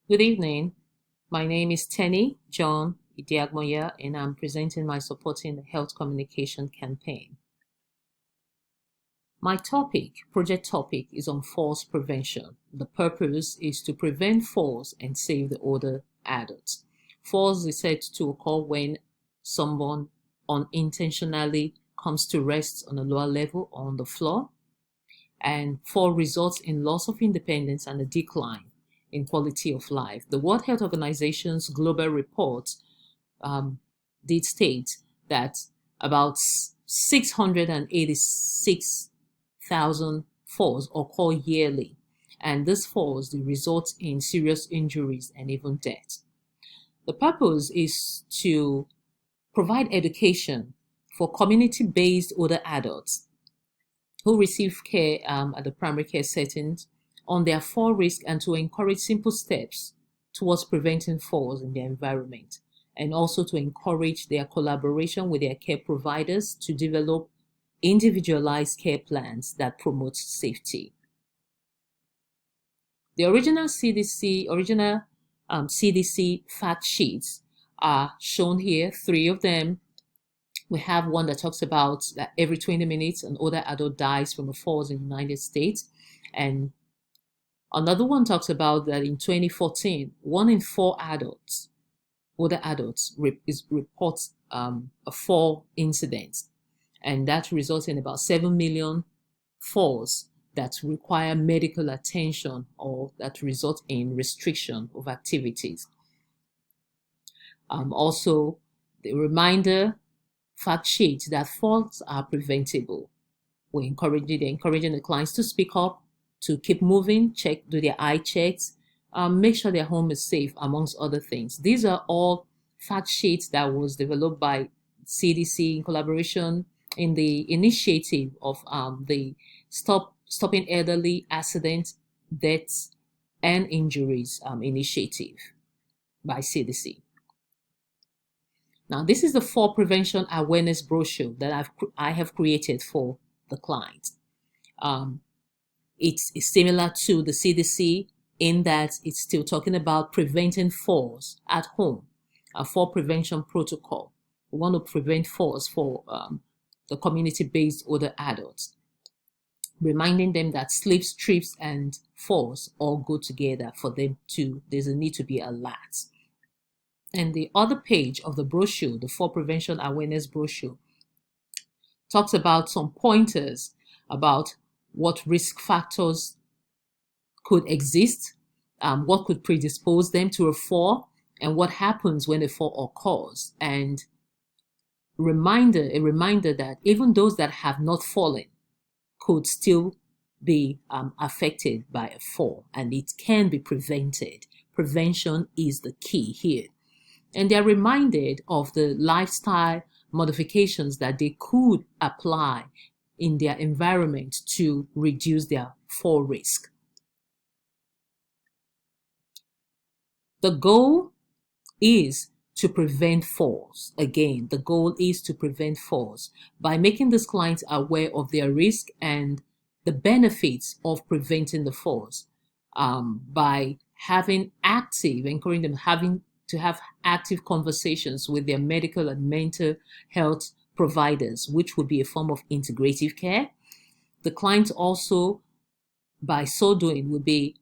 Good evening. My name is Tenny John-Idiagbonya, and I'm presenting my Supporting the Health Communication campaign. My project topic, is on falls prevention. The purpose is to prevent falls and save the older adults. Falls is said to occur when someone unintentionally comes to rest on a lower level or on the floor, and fall results in loss of independence and a decline in quality of life. The World Health Organization's global report did state that about 686,000 falls occur yearly, and these falls result in serious injuries and even death. The purpose is to provide education for community-based older adults who receive care at the primary care settings on their fall risk, and to encourage simple steps towards preventing falls in their environment, and also to encourage their collaboration with their care providers to develop individualized care plans that promote safety. The original CDC fact sheets are shown here, 3 of them. We have one that talks about that every 20 minutes an older adult dies from a fall in the United States, and another one talks about that in 2014, 1 in 4 older adults reports a fall incident, and that results in about 7 million falls that require medical attention or that result in restriction of activities. Also, the reminder fact sheet that falls are preventable. We're encouraging the clients to speak up, to keep moving, do their eye checks, make sure their home is safe, amongst other things. These are all fact sheets that was developed by CDC in collaboration in the initiative of the Stopping Elderly Accidents, Deaths, and Injuries initiative by CDC. Now, this is the fall prevention awareness brochure that I have created for the client. It's similar to the CDC in that it's still talking about preventing falls at home, a fall prevention protocol. We want to prevent falls for the community-based older adults, reminding them that slips, trips, and falls all go together. For them to, there's a need to be alert. And the other page of the brochure, the fall prevention awareness brochure, talks about some pointers about what risk factors could exist, what could predispose them to a fall, and what happens when a fall occurs. And a reminder that even those that have not fallen could still be affected by a fall, and it can be prevented. Prevention is the key here. And they're reminded of the lifestyle modifications that they could apply in their environment to reduce their fall risk. The goal is to prevent falls. Again, the goal is to prevent falls by making these clients aware of their risk and the benefits of preventing the falls, by encouraging them to have active conversations with their medical and mental health providers, which would be a form of integrative care. The clients also, by so doing, will be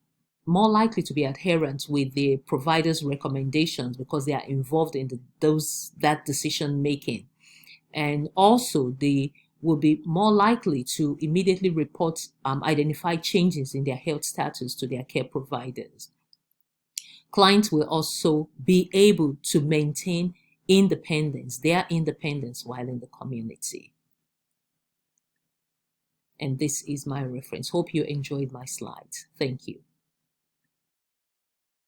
more likely to be adherent with the provider's recommendations because they are involved in that decision making. And also they will be more likely to immediately report identified changes in their health status to their care providers. Clients will also be able to maintain their independence while in the community. And this is my reference. Hope you enjoyed my slides. Thank you.